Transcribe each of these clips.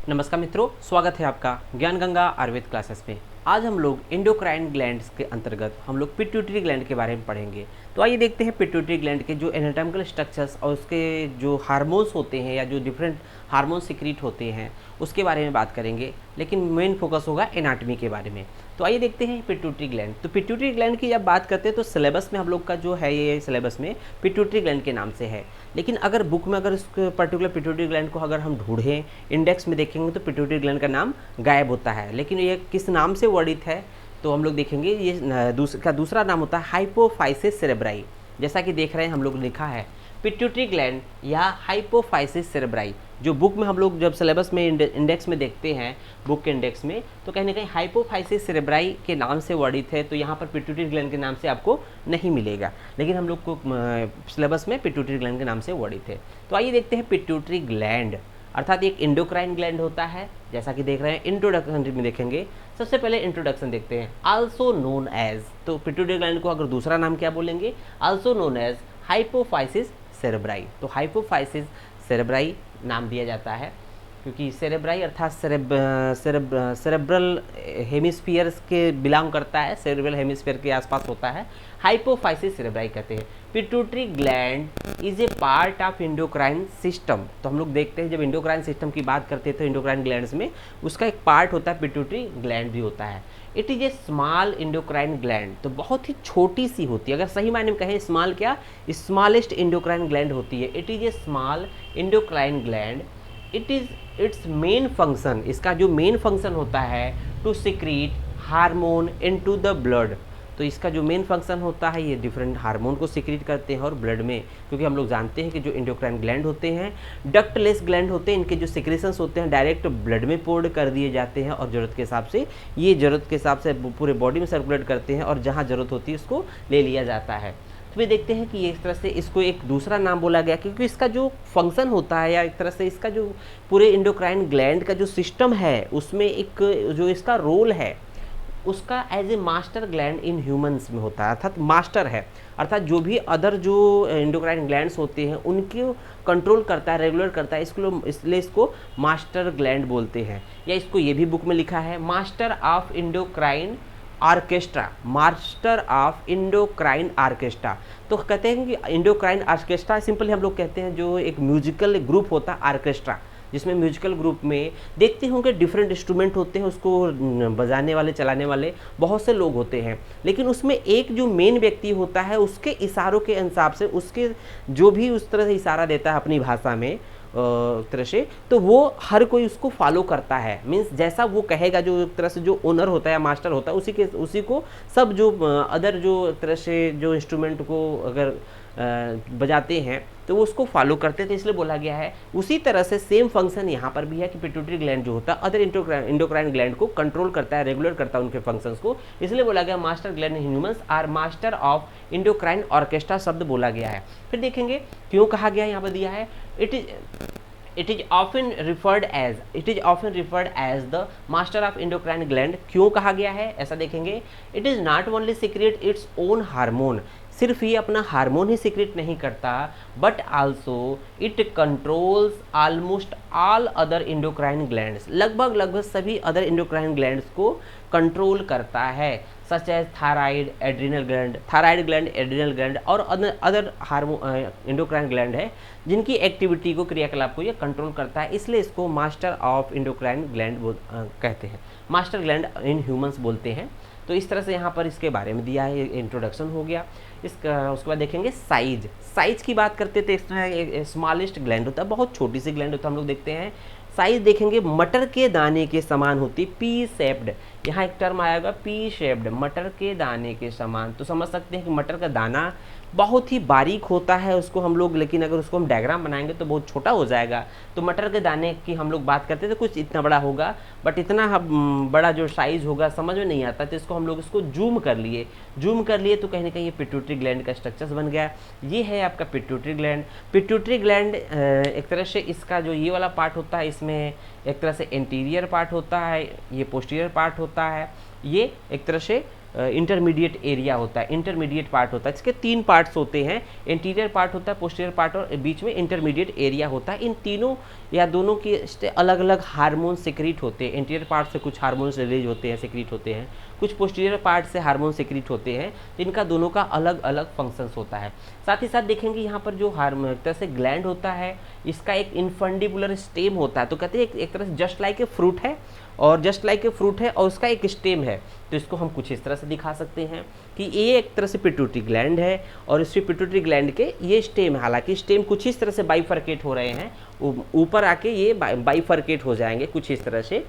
नमस्कार मित्रों, स्वागत है आपका ज्ञान गंगा आयुर्वेद क्लासेस में। आज हम लोग एंडोक्राइन ग्लैंड्स के अंतर्गत हम लोग पिट्यूटरी ग्लैंड के बारे में पढ़ेंगे। तो आइए देखते हैं पिट्यूटरी ग्लैंड के जो एनाटॉमिकल स्ट्रक्चर्स और उसके जो हार्मोन्स होते हैं या जो डिफरेंट हार्मोन सीक्रेट होते हैं उसके बारे में बात करेंगे, लेकिन मेन फोकस होगा एनाटॉमी के बारे में। तो आइए देखते हैं पिट्यूटरी ग्लैंड। तो पिट्यूटरी ग्लैंड की जब बात करते हैं तो सिलेबस में हम लोग का जो है ये सिलेबस में पिट्यूटरी ग्लैंड के नाम से है, लेकिन अगर बुक में अगर इस पर्टिकुलर पिट्यूटरी ग्लैंड को अगर हम ढूंढें इंडेक्स में देखेंगे तो पिट्यूटरी ग्लैंड का नाम गायब होता है। लेकिन ये किस नाम से वर्णित है तो हम लोग देखेंगे ये दूसरा नाम होता है हाइपोफाइसिस सेरेब्राई। जैसा कि देख रहे हैं हम लोग लिखा है पिट्यूटरी ग्लैंड या हाइपोफाइसिस सेरेब्राई। जो बुक में हम लोग जब सिलेबस में इंडेक्स में देखते हैं बुक के इंडेक्स में तो कहीं ना कहीं हाइपोफाइसिस सेरेब्राई के नाम से वर्णित है, तो यहाँ पर पिट्यूटरी ग्लैंड के नाम से आपको नहीं मिलेगा, लेकिन हम लोग को सिलेबस में पिट्यूटरी ग्लैंड के नाम से वर्णित है। तो आइए देखते हैं पिट्यूटरी ग्लैंड अर्थात एक एंडोक्राइन ग्लैंड होता है। जैसा कि देख रहे हैं इंट्रोडक्शन में देखेंगे, सबसे पहले इंट्रोडक्शन देखते हैं। आल्सो नोन एज, तो पिट्यूटरी ग्लैंड को अगर दूसरा नाम क्या बोलेंगे, also known as hypophysis cerebri. तो हाइपोफाइसिस सेरेब्राई नाम दिया जाता है क्योंकि सेरेब्राई अर्थात सेरेब्रल हेमिस्फीयर्स के बिलोंग करता है, सेरेब्रल हेमिस्फीयर के आसपास होता है, हाइपोफाइसिस सेरेब्राई कहते हैं। Pituitary gland is a part of endocrine system. तो हम लोग देखते हैं जब इंडोक्राइन सिस्टम की बात करते हैं तो इंडोक्राइन ग्लैंड्स में उसका एक पार्ट होता है, पिट्यूटरी ग्लैंड भी होता है। It is a small endocrine gland, तो बहुत ही छोटी सी होती है। अगर सही मायने में कहें स्मॉल क्या, स्मॉलेस्ट इंडोक्राइन ग्लैंड होती है। It is a small endocrine gland. It is its main function, इसका जो मेन फंक्शन होता है to secrete hormone into the blood. तो इसका जो मेन फंक्शन होता है ये डिफरेंट हार्मोन को सिक्रीट करते हैं और ब्लड में, क्योंकि हम लोग जानते हैं कि जो इंडोक्राइन ग्लैंड होते हैं डक्टलेस ग्लैंड होते हैं, इनके जो सिक्रेशंस होते हैं डायरेक्ट ब्लड में पोर्ड कर दिए जाते हैं और ज़रूरत के हिसाब से ये ज़रूरत के हिसाब से पूरे बॉडी में सर्कुलेट करते हैं और जहाँ ज़रूरत होती है उसको ले लिया जाता है। तो वे देखते हैं कि ये इस तरह से इसको एक दूसरा नाम बोला गया क्योंकि इसका जो फंक्शन होता है या एक तरह से इसका जो पूरे इंडोक्राइन ग्लैंड का जो सिस्टम है उसमें एक जो इसका रोल है उसका as a master gland in humans में होता है, अर्थात मास्टर है, अर्थात जो भी अदर जो इंडोक्राइन ग्लैंड्स होते हैं उनको कंट्रोल करता है, रेगुलेट करता है, इसलिए इसको मास्टर ग्लैंड बोलते हैं। या इसको ये भी बुक में लिखा है master of endocrine orchestra, master of endocrine orchestra. तो कहते हैं कि इंडोक्राइन आर्केस्ट्रा सिंपली हम लोग कहते हैं जो एक म्यूजिकल ग्रुप होता है आर्केस्ट्रा, जिसमें म्यूजिकल ग्रुप में देखते होंगे डिफरेंट इंस्ट्रूमेंट होते हैं, उसको बजाने वाले चलाने वाले बहुत से लोग होते हैं, लेकिन उसमें एक जो मेन व्यक्ति होता है उसके इशारों के हिसाब से उसके जो भी उस तरह से इशारा देता है अपनी भाषा में तरह से, तो वो हर कोई उसको फॉलो करता है। मीन्स जैसा वो कहेगा, जो एक तरह से जो ओनर होता है या मास्टर होता है उसी को सब जो अदर जो तरह से जो इंस्ट्रूमेंट को अगर बजाते हैं तो वो उसको फॉलो करते थे, इसलिए बोला गया है। उसी तरह से सेम फंक्शन यहाँ पर भी है कि पिट्यूटरी ग्लैंड जो होता है अदर इंडोक्राइन ग्लैंड को कंट्रोल करता है, रेगुलेट करता है उनके फंक्शंस को, इसलिए बोला गया master gland in humans are master of endocrine orchestra शब्द बोला गया है। फिर देखेंगे क्यों कहा गया, यहाँ पर दिया है It is often referred as the master of endocrine gland। क्यों कहा गया है ऐसा देखेंगे। It is not only secrete its own hormone, सिर्फ ये अपना हार्मोन ही सीक्रेट नहीं करता, but also it controls almost all other endocrine glands, लगभग सभी अदर इंडोक्राइन ग्लैंड्स को कंट्रोल करता है, such as thyroid adrenal gland और अदर इंडोक्राइन ग्लैंड है जिनकी एक्टिविटी को, क्रियाकलाप को ये कंट्रोल करता है, इसलिए इसको मास्टर ऑफ इंडोक्राइन ग्लैंड कहते हैं, मास्टर ग्लैंड इन ह्यूमंस बोलते हैं। तो इस तरह से यहाँ पर इसके बारे में दिया है, इंट्रोडक्शन हो गया। उसके बाद देखेंगे साइज की बात करते थे। स्मॉलेस्ट ग्लैंड होता है, बहुत छोटी सी ग्लैंड होता है, हम लोग देखते हैं। साइज देखेंगे मटर के दाने के समान होती, पी शेप्ड, यहाँ एक टर्म आएगा पी शेप्ड, मटर के दाने के समान। तो समझ सकते हैं कि मटर का दाना बहुत ही बारीक होता है उसको हम लोग, लेकिन अगर उसको हम डायग्राम बनाएंगे तो बहुत छोटा हो जाएगा। तो मटर के दाने की हम लोग बात करते थे कुछ इतना बड़ा होगा, बट इतना बड़ा जो साइज होगा समझ में नहीं आता, तो इसको हम लोग इसको जूम कर लिए तो कहीं ना कहीं ये पिट्यूटरी ग्लैंड का स्ट्रक्चर्स बन गया। ये है आपका पिट्यूटरी ग्लैंड। एक तरह से इसका जो ये वाला पार्ट होता है इसमें एक तरह से एंटीरियर पार्ट होता है, ये पोस्टीरियर पार्ट होता है, ये एक तरह से इंटरमीडिएट एरिया होता है, इंटरमीडिएट पार्ट होता है। इसके 3 पार्ट्स होते हैं, एंटीरियर पार्ट होता है, पोस्टीरियर पार्ट और बीच में इंटरमीडिएट एरिया होता है। इन तीनों या दोनों के अलग अलग हार्मोन सिक्रीट होते हैं। एंटीरियर पार्ट से कुछ हार्मोन्स रिलीज होते हैं, सिक्रीट होते हैं, कुछ पोस्टीरियर पार्ट से हार्मोन सिक्रीट होते हैं। इनका दोनों का अलग अलग फंक्शंस होता है। साथ ही साथ देखेंगे यहाँ पर जो तरह से ग्लैंड होता है, इसका एक इनफंडिबुलर स्टेम होता है। तो कहते हैं एक तरह से जस्ट लाइक ए फ्रूट है, और जस्ट लाइक ए फ्रूट है और उसका एक स्टेम है। तो इसको हम कुछ इस तरह से दिखा सकते हैं कि ये एक तरह से पिट्यूटरी ग्लैंड है और इस पिट्यूटरी ग्लैंड के ये स्टेम है। हालांकि स्टेम कुछ इस तरह से बाइफर्केट हो रहे हैं, ऊपर आके ये बाइफर्केट हो जाएंगे कुछ इस तरह से।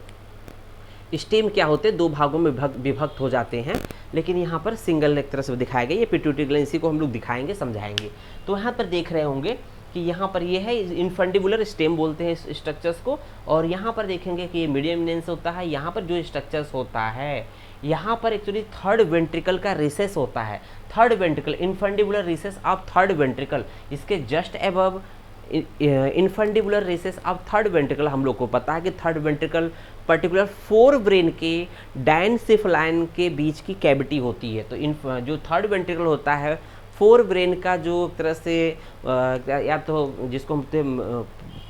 स्टेम क्या होते हैं, 2 भागों में विभक्त हो जाते हैं, लेकिन यहाँ पर सिंगल एक तरह से दिखाया गया। ये पिट्यूटरी ग्लैंड, इसी को हम लोग दिखाएंगे, समझाएंगे। तो यहाँ पर देख रहे होंगे कि यहाँ पर ये है इनफंडिबुलर स्टेम बोलते हैं इस स्ट्रक्चर्स को, और यहाँ पर देखेंगे कि ये मीडियम इमिनेंस होता है। यहाँ पर जो स्ट्रक्चर्स होता है, यहाँ पर एक्चुअली थर्ड वेंट्रिकल का रिसेस होता है। Third ventricle, infundibular recess of third ventricle, इसके just above infundibular recess of third ventricle. हम लोग को पता है कि थर्ड वेंट्रिकल पर्टिकुलर 4 ब्रेन के डायनसेफलाइन के बीच की कैविटी होती है। तो जो थर्ड वेंट्रिकल होता है 4 ब्रेन का जो एक तरह से या तो जिसको हम कहते हैं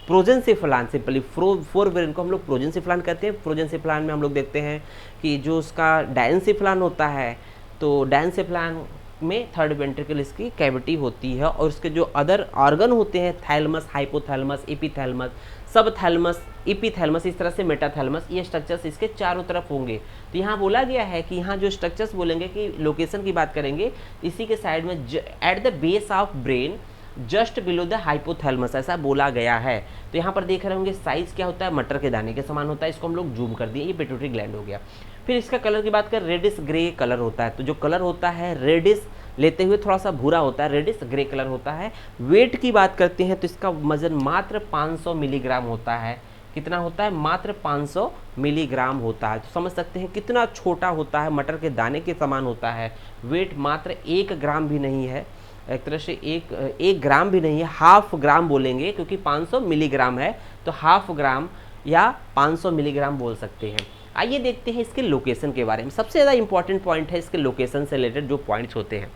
प्रोजेंसेफलान, सिंपली 4 ब्रेन को हम लोग प्रोजेंसेफलान कहते हैं। प्रोजेंसेफलान में हम लोग देखते हैं कि जो उसका डायनसेफलान होता है, तो डायनसेफलान में थर्ड वेंट्रिकल इसकी कैविटी होती है, और उसके जो अदर ऑर्गन होते हैं, थैलमस, हाइपोथैलमस, एपिथैलमस, सब थैलमस, एपिथैलमस, इस तरह से मेटाथैलमस, ये स्ट्रक्चर्स इसके चारों तरफ होंगे। तो यहाँ बोला गया है कि यहाँ जो स्ट्रक्चर्स बोलेंगे कि लोकेशन की बात करेंगे, इसी के साइड में at the base of brain just below the hypothalamus, ऐसा बोला गया है। तो यहाँ पर देख रहे होंगे साइज क्या होता है, मटर के दाने के समान होता है। इसको हम लोग जूम कर दिए, ये पिट्यूटरी ग्लैंड हो गया। फिर इसका कलर की बात कर, रेडिश ग्रे कलर होता है। तो जो कलर होता है रेडिश लेते हुए थोड़ा सा भूरा होता है, रेडिश ग्रे कलर होता है। वेट की बात करते हैं तो इसका वजन मात्र 500 मिलीग्राम होता है। कितना होता है, मात्र 500 मिलीग्राम होता है। तो समझ सकते हैं कितना छोटा होता है, मटर के दाने के समान होता है। वेट मात्र 1 ग्राम भी नहीं है, एक तरह से एक ग्राम भी नहीं है, हाफ ग्राम बोलेंगे, क्योंकि 500 मिलीग्राम है तो हाफ ग्राम या 500 मिलीग्राम बोल सकते हैं। आइए देखते हैं इसके लोकेशन के बारे में। सबसे ज़्यादा इंपॉर्टेंट पॉइंट है इसके लोकेशन से रिलेटेड जो पॉइंट्स होते हैं।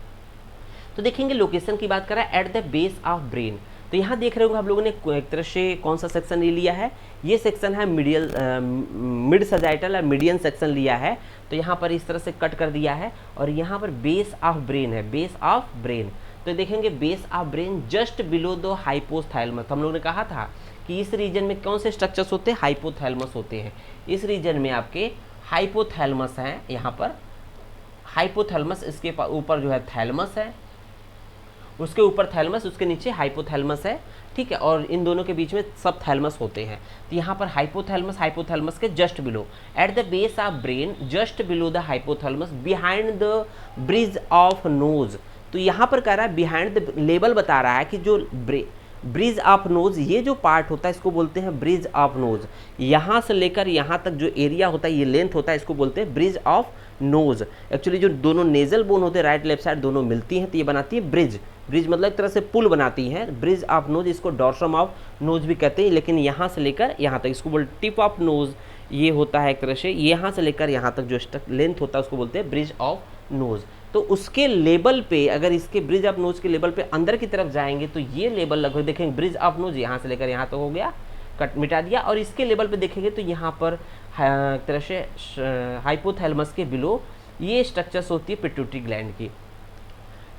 तो देखेंगे लोकेशन की बात करें at the base of brain. तो यहाँ देख रहे होंगे हम लोगों ने एक तरह से कौन सा सेक्शन ले लिया है, ये सेक्शन है मिड सजाइटल या मीडियन सेक्शन लिया है। तो यहाँ पर इस तरह से कट कर दिया है, और यहाँ पर बेस ऑफ ब्रेन है, बेस ऑफ ब्रेन। तो देखेंगे base of brain just below the hypothalamus. हम लोगों ने कहा था कि इस रीजन में कौन से स्ट्रक्चर्स होते हैं, हाइपोथैलमस होते हैं। इस रीजन में आपके हाइपोथैलमस हैं, यहाँ पर हाइपोथैलमस, इसके ऊपर जो है थैलमस है, उसके ऊपर थैलमस, उसके नीचे हाइपोथैलमस है, ठीक है, और इन दोनों के बीच में सब थैलमस होते हैं। तो यहाँ पर हाइपोथैलमस, हाइपोथैलमस के just below, at the base of brain just below the hypothalamus, behind the bridge of nose. तो यहाँ पर कह रहा है बिहाइंड द, लेबल बता रहा है कि जो ब्रिज ऑफ नोज, ये जो पार्ट होता है इसको बोलते हैं ब्रिज ऑफ नोज। यहाँ से लेकर यहाँ तक जो एरिया होता है, ये लेंथ होता है, इसको बोलते हैं ब्रिज ऑफ नोज। एक्चुअली जो दोनों नेजल बोन होते हैं राइट लेफ्ट साइड दोनों मिलती हैं तो ये बनाती है ब्रिज। ब्रिज मतलब एक तरह से पुल बनाती है। ब्रिज ऑफ नोज, इसको डॉर्सम ऑफ नोज भी कहते हैं, लेकिन यहाँ से लेकर यहाँ तक इसको बोलते टिप ऑफ नोज, ये होता है एक तरह से यहाँ से लेकर यहाँ तक जो लेंथ होता है उसको बोलते हैं ब्रिज ऑफ नोज। तो उसके लेवल पे, अगर इसके ब्रिज ऑफ नोज के लेवल पे अंदर की तरफ जाएंगे तो ये लेवल लगभग देखेंगे ब्रिज ऑफ नोज यहाँ से लेकर यहाँ तक हो गया, कट मिटा दिया। और इसके लेवल पे देखेंगे तो यहाँ पर एक तरह से हाइपोथैलमस के बिलो ये स्ट्रक्चर्स होती है पिट्यूटरी ग्लैंड की।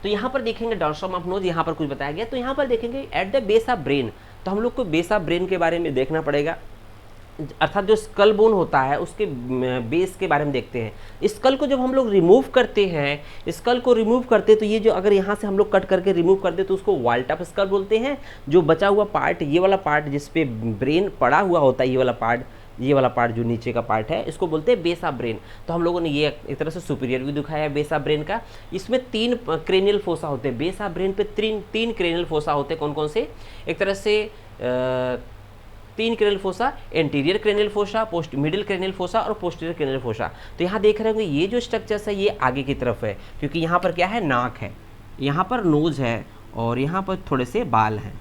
तो यहाँ पर देखेंगे डॉर्सम ऑफ नोज, यहाँ पर कुछ बताया गया। तो यहाँ पर देखेंगे at the base of brain, तो हम लोग को बेस ऑफ ब्रेन के बारे में देखना पड़ेगा, अर्थात जो स्कल बोन होता है उसके बेस के बारे में देखते हैं। स्कल को जब हम लोग रिमूव करते हैं, स्कल को रिमूव करते तो ये जो अगर यहाँ से हम लोग कट करके रिमूव कर दे तो उसको वॉल्ट ऑफ स्कल बोलते हैं। जो बचा हुआ पार्ट, ये वाला पार्ट जिसपे ब्रेन पड़ा हुआ होता है, ये वाला पार्ट जो नीचे का पार्ट है, इसको बोलते हैं बेस ऑफ ब्रेन। तो हम लोगों ने ये एक तरह से सुपीरियर व्यू दिखाया है बेस ऑफ ब्रेन का। इसमें 3 क्रेनियल फोसा होते हैं। बेस ऑफ ब्रेन पे 3 क्रेनियल फोसा होते हैं। कौन कौन से? एक तरह से 3 cranial fossa, anterior cranial fossa, middle cranial fossa और पोस्टीरियर क्रेनियल फोसा। तो यहाँ देख रहे होंगे ये जो स्ट्रक्चर्स है ये आगे की तरफ है, क्योंकि यहाँ पर क्या है, नाक है, यहाँ पर नोज है और यहाँ पर थोड़े से बाल हैं,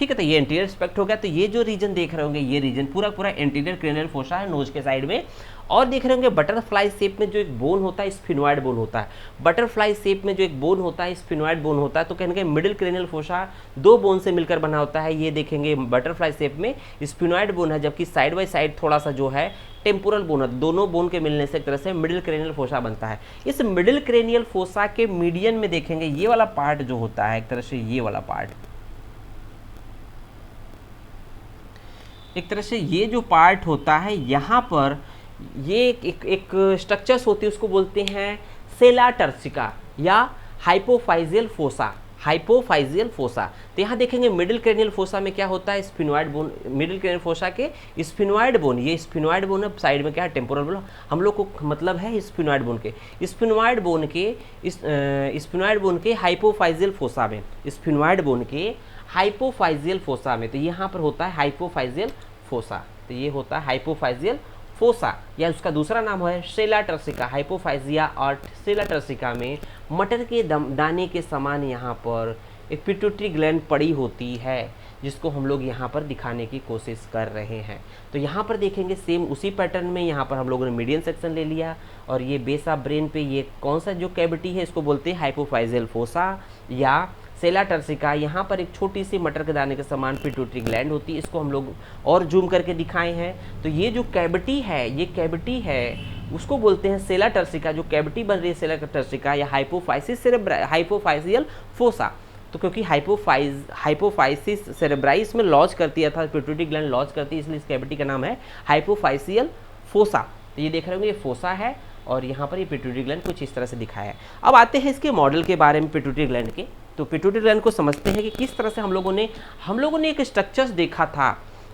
ठीक है। तो ये एंटीरियर एस्पेक्ट हो गया। तो ये जो रीजन देख रहे होंगे, ये रीजन पूरा पूरा एंटीरियर क्रेनियल फोसा है नोज के साइड में। और देख रहे होंगे बटरफ्लाई शेप में जो एक बोन होता है स्फिनोइड बोन होता है। बटरफ्लाई शेप में जो एक बोन होता है स्फिनोइड बोन होता है। तो कहने के मिडिल क्रेनियल फोसा दो बोन से मिलकर बना होता है। ये देखेंगे बटरफ्लाई शेप में स्फिनोइड बोन है, जबकि साइड बाय साइड थोड़ा सा जो है टेम्पोरल बोन है। दोनों बोन के मिलने से एक तरह से मिडिल क्रेनियल फोसा बनता है। इस मिडिल क्रेनियल फोसा के मीडियन में देखेंगे ये वाला पार्ट जो होता है, एक तरह से ये वाला पार्ट, एक तरह से ये जो पार्ट होता है यहाँ पर ये एक स्ट्रक्चर्स होती है, उसको बोलते हैं सेला टर्सिका या हाइपोफाइजियल फोसा। Hypophyseal fossa. तो यहाँ देखेंगे मिडिल क्रेनियल फोसा में क्या होता है, sphenoid bone. Middle cranial fossa के स्फिनोइड बोन, ये स्फिनोइड बोन है, साइड में क्या है टेम्पोरल बोन। हम लोग को मतलब है स्फिनोइड बोन के, स्फिनोइड बोन के हाइपोफाइजियल फोसा में, स्फिनोइड बोन के हाइपोफाइजियल फोसा में। तो यहाँ पर होता है हाइपोफाइजियल फोसा। तो ये होता है हाइपोफाइजियल फोसा, या उसका दूसरा नाम है सेला टर्सिका। हाइपोफाइजिया और सेला टर्सिका में मटर के दाने के समान यहाँ पर एक पिट्यूटरी ग्लैंड पड़ी होती है, जिसको हम लोग यहाँ पर दिखाने की कोशिश कर रहे हैं। तो यहाँ पर देखेंगे सेम उसी पैटर्न में यहाँ पर हम लोगों ने मीडियन सेक्शन ले लिया, और ये बेस ऑफ ब्रेन पे ये कौन सा जो कैविटी है इसको बोलते हैं हाइपोफाइजियल फोसा या सेला टर्सिका। यहाँ पर एक छोटी सी मटर के दाने के समान पिट्यूटरी ग्लैंड होती है, इसको हम लोग और जूम करके दिखाए हैं। तो ये जो कैविटी है, ये कैविटी है उसको बोलते हैं सेला टर्सिका। जो कैविटी बन रही है सेला टर्सिका या हाइपोफाइजियल फोसा। तो क्योंकि हाइपोफाइसिस सेरेब्राइस में लॉज करती है, अर्थात पिट्यूटरी ग्लैंड लॉज करती है, इसलिए इस कैविटी का नाम है हाइपोफाइसियल फोसा। तो ये देख रहे होंगे ये फोसा है, और यहाँ पर ये पिट्यूटरी ग्लैंड कुछ इस तरह से दिखाया है। अब आते हैं इसके मॉडल के बारे में पिट्यूटरी ग्लैंड के। तो पिट्यूटरी ग्लैंड को समझते हैं कि किस तरह से हम लोगों ने एक स्ट्रक्चर्स देखा था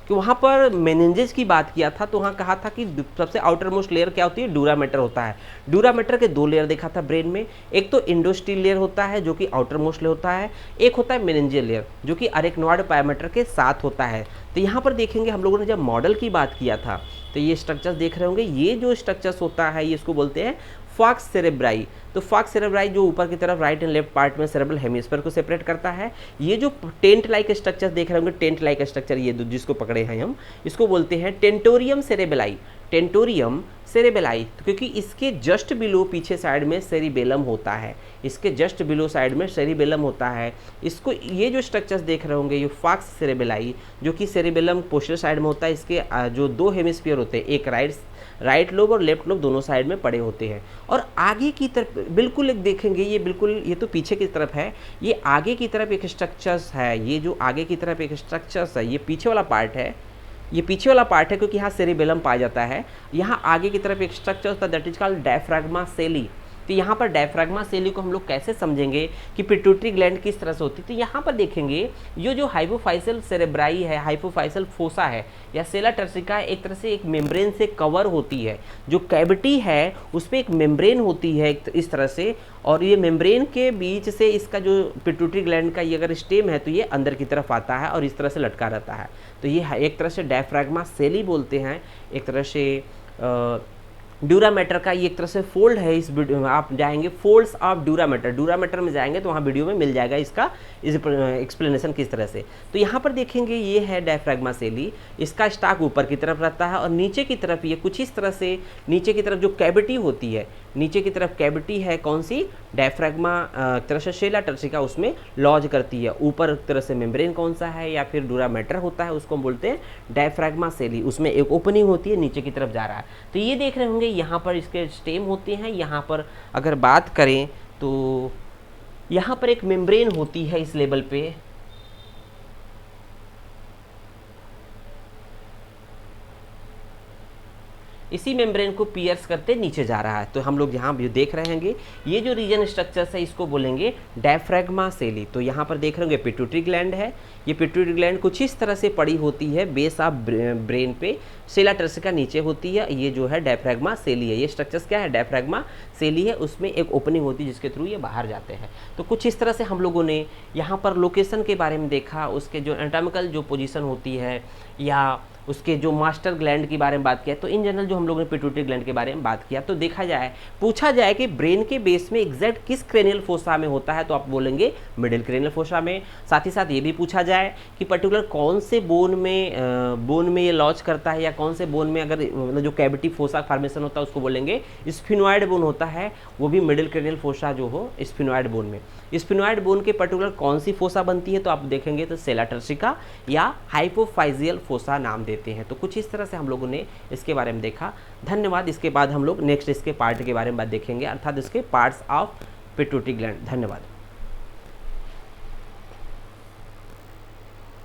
कि वहाँ पर मेनिंजेस की बात किया था। तो वहाँ कहा था कि सबसे आउटर मोस्ट लेयर क्या होती है, ड्यूरामेटर होता है। ड्यूरामेटर के दो लेयर देखा था ब्रेन में, एक तो इंडोस्टील लेयर होता है जो कि आउटर मोस्ट लेयर होता है, एक होता है मेनिंजियल लेयर जो कि अरेक्नोइड पायमेटर के साथ होता है। तो यहाँ पर देखेंगे हम लोगों ने जब मॉडल की बात किया था तो ये स्ट्रक्चर्स देख रहे होंगे, ये जो स्ट्रक्चर्स होता है ये इसको बोलते हैं फॉक्स सेरेब्राई। तो फॉक्स सेरेब्राई जो ऊपर की तरफ राइट एंड लेफ्ट पार्ट में सेरेब्रल हेमिस्फीयर को सेपरेट करता है। ये जो टेंट लाइक स्ट्रक्चर देख रहे होंगे, टेंट लाइक स्ट्रक्चर ये जिसको पकड़े हैं हम, इसको बोलते हैं टेंटोरियम सेरेबेलाई। टेंटोरियम सेरेबेलाई, तो क्योंकि इसके जस्ट बिलो पीछे साइड में सेरिबेलम होता है, इसके जस्ट बिलो साइड में सेरिबेलम होता है। इसको ये जो स्ट्रक्चर्स देख रहे होंगे ये फॉक्स सेरेबेलाई जो कि सेरिबेलम पोस्टीरियर साइड में होता है। इसके जो दो हेमिस्फीयर होते हैं, एक राइट लोब और लेफ्ट लोब दोनों साइड में पड़े होते हैं। और आगे की तरफ बिल्कुल एक देखेंगे, ये बिल्कुल ये तो पीछे की तरफ है, ये आगे की तरफ एक स्ट्रक्चर्स है। ये जो आगे की तरफ एक स्ट्रक्चर्स है, ये पीछे वाला पार्ट है, ये पीछे वाला पार्ट है क्योंकि यहाँ सेरिबेलम पाया जाता है। यहाँ आगे की तरफ एक स्ट्रक्चर होता है दैट इज कॉल्ड डायफ्राग्मा सेली। तो यहाँ पर डायफ्राग्मा सेली को हम लोग कैसे समझेंगे कि पिट्यूटरी ग्लैंड किस तरह से होती है। तो यहाँ पर देखेंगे ये जो हाइपोफाइसियल सेरेब्राई है, हाइपोफाइसियल फोसा है या सेला टर्सिका, एक तरह से एक मेम्ब्रेन से कवर होती है। जो कैविटी है उस पर एक मेम्ब्रेन होती है इस तरह से, और ये मेम्ब्रेन के बीच से इसका जो पिट्यूटरी ग्लैंड का ये अगर स्टेम है तो ये अंदर की तरफ आता है और इस तरह से लटका रहता है। तो ये एक तरह से डायफ्राग्मा सेली बोलते हैं। एक तरह से ड्यूरामेटर का ये एक तरह से फोल्ड है। इस वीडियो में आप जाएंगे फोल्ड्स ऑफ ड्यूरामेटर में जाएंगे तो वहाँ वीडियो में मिल जाएगा इसका एक्सप्लेनेशन किस तरह से। तो यहाँ पर देखेंगे ये है डायफ्राग्मा सेली, इसका स्टाक ऊपर की तरफ रहता है और नीचे की तरफ ये कुछ इस तरह से नीचे की तरफ जो कैविटी होती है, नीचे की तरफ कैविटी है कौन सी, डायफ्राग्मा तरह से सेला टर्सिका उसमें लॉज करती है। ऊपर तरह से मेम्ब्रेन कौन सा है या फिर ड्यूरामेटर होता है, उसको हम बोलते हैं डायफ्राग्मा सेली। उसमें एक ओपनिंग होती है, नीचे की तरफ जा रहा है। तो ये देख रहे होंगे यहाँ पर इसके स्टेम होते हैं। यहाँ पर अगर बात करें तो यहाँ पर एक मेम्ब्रेन होती है इस लेवल पे, इसी मेम्ब्रेन को पियर्स करते नीचे जा रहा है। तो हम लोग यहाँ भी देख रहे होंगे ये जो रीजन स्ट्रक्चर्स है इसको बोलेंगे डायफ्राग्मा सेली। तो यहाँ पर देख रहे होंगे पिट्यूटरी ग्लैंड है, ये पिट्यूटरी ग्लैंड कुछ इस तरह से पड़ी होती है बेस ऑफ ब्रेन पे, सेला टर्सिका नीचे होती है, ये जो है डायफ्राग्मा सेली है। ये स्ट्रक्चर्स क्या है, डायफ्राग्मा सेली है, उसमें एक ओपनिंग होती है जिसके थ्रू ये बाहर जाते हैं। तो कुछ इस तरह से हम लोगों ने यहाँ पर लोकेशन के बारे में देखा, उसके जो एनाटॉमिकल जो पोजीशन होती है या उसके जो मास्टर ग्लैंड के बारे में बात किया। तो इन जनरल जो हम लोगों ने पिट्यूटरी ग्लैंड के बारे में बात किया, तो देखा जाए पूछा जाए कि ब्रेन के बेस में एग्जैक्ट किस क्रेनियल फोसा में होता है, तो आप बोलेंगे मिडिल क्रेनियल फोसा में। साथ ही साथ ये भी पूछा जाए कि पर्टिकुलर कौन से बोन में ये लॉन्च करता है, या कौन से बोन में अगर मतलब जो कैविटी फोसा फॉर्मेशन होता है उसको बोलेंगे स्फिनॉइड बोन होता है, वो भी मिडिल क्रेनियल फोसा जो हो स्फिनॉइड बोन में। स्फिनॉइड बोन के पर्टिकुलर कौन सी फोसा बनती है, तो आप देखेंगे तो सेला टर्सिका या हाइपोफाइजियल फोसा नाम देते हैं। तो कुछ इस तरह से हम लोगों ने इसके बारे में देखा। धन्यवाद। इसके बाद हम लोग नेक्स्ट इसके पार्ट के बारे में बात देखेंगे, अर्थात इसके पार्ट्स ऑफ पिट्यूटरी ग्लैंड। धन्यवाद।